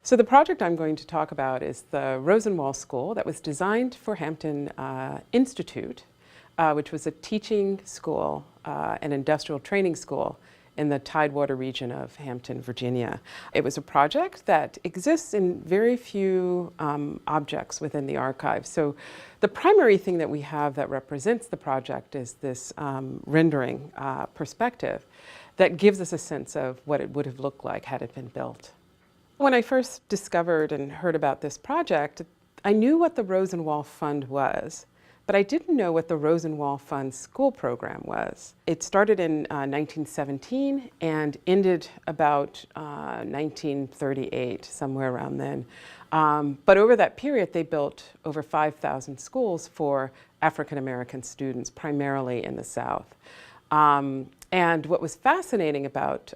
So the project I'm going to talk about is the Rosenwald School that was designed for Hampton Institute, which was a teaching school, an industrial training school in the Tidewater region of Hampton, Virginia. It was a project that exists in very few objects within the archive. So the primary thing that we have that represents the project is this rendering perspective that gives us a sense of what it would have looked like had it been built. When I first discovered and heard about this project, I knew what the Rosenwald Fund was, but I didn't know what the Rosenwald Fund school program was. It started in 1917 and ended about 1938, somewhere around then. But over that period, they built over 5,000 schools for African American students, primarily in the South. And what was fascinating about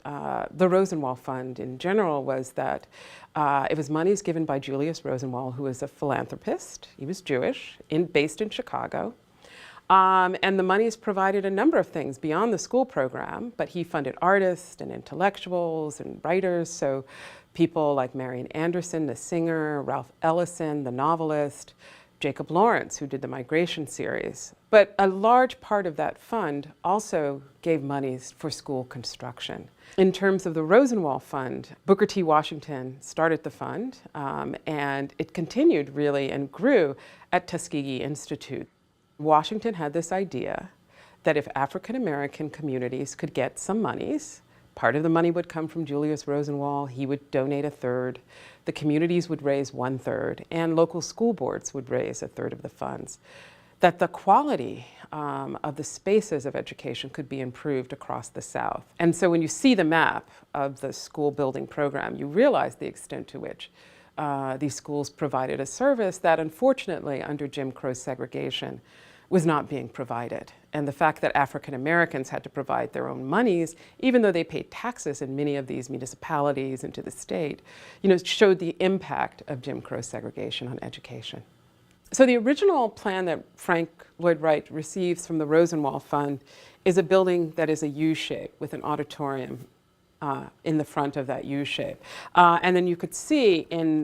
the Rosenwald Fund in general was that it was monies given by Julius Rosenwald, who was a philanthropist. He was Jewish, based in Chicago. And the monies provided a number of things beyond the school program, but he funded artists and intellectuals and writers. So people like Marian Anderson, the singer, Ralph Ellison, the novelist, Jacob Lawrence, who did the Migration series. But a large part of that fund also gave monies for school construction. In terms of the Rosenwald Fund, Booker T. Washington started the fund, and it continued really and grew at Tuskegee Institute. Washington had this idea that if African American communities could get some monies, part of the money would come from Julius Rosenwald, he would donate a third, the communities would raise 1/3, and local school boards would raise 1/3 of the funds, that the quality of the spaces of education could be improved across the South. And so when you see the map of the school building program, you realize the extent to which these schools provided a service that unfortunately under Jim Crow segregation was not being provided. And the fact that African Americans had to provide their own monies, even though they paid taxes in many of these municipalities and to the state, showed the impact of Jim Crow segregation on education. So the original plan that Frank Lloyd Wright receives from the Rosenwald Fund is a building that is a U-shape with an auditorium in the front of that U-shape. And then you could see in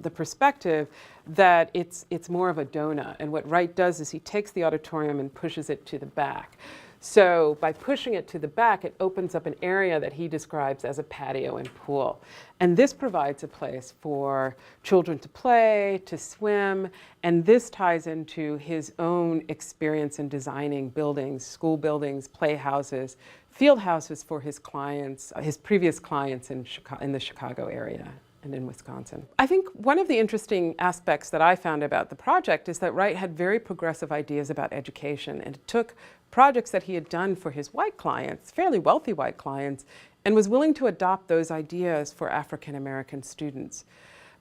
the perspective that it's more of a donut. And what Wright does is he takes the auditorium and pushes it to the back. So by pushing it to the back, it opens up an area that he describes as a patio and pool. And this provides a place for children to play, to swim, and this ties into his own experience in designing buildings, school buildings, playhouses, field houses for his clients, his previous clients in the Chicago area and in Wisconsin. I think one of the interesting aspects that I found about the project is that Wright had very progressive ideas about education, and it took projects that he had done for his white clients, fairly wealthy white clients, and was willing to adopt those ideas for African American students.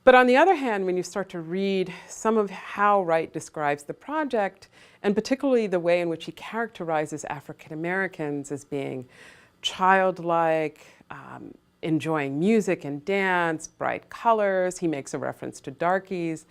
But on the other hand, when you start to read some of how Wright describes the project, and particularly the way in which he characterizes African Americans as being childlike, enjoying music and dance, bright colors, he makes a reference to darkies.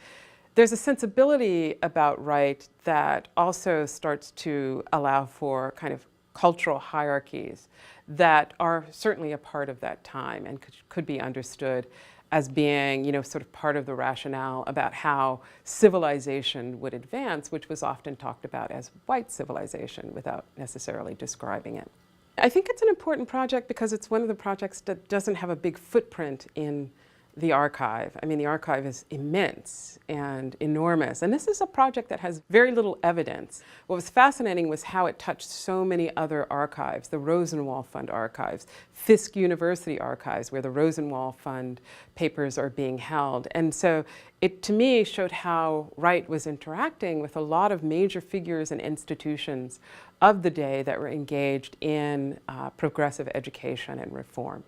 There's a sensibility about Wright that also starts to allow for kind of cultural hierarchies that are certainly a part of that time and could be understood as being, sort of part of the rationale about how civilization would advance, which was often talked about as white civilization without necessarily describing it. I think it's an important project because it's one of the projects that doesn't have a big footprint in the archive. I mean, the archive is immense and enormous, and this is a project that has very little evidence. What was fascinating was how it touched so many other archives, the Rosenwald Fund archives, Fisk University archives, where the Rosenwald Fund papers are being held. And so it, to me, showed how Wright was interacting with a lot of major figures and institutions of the day that were engaged in progressive education and reform.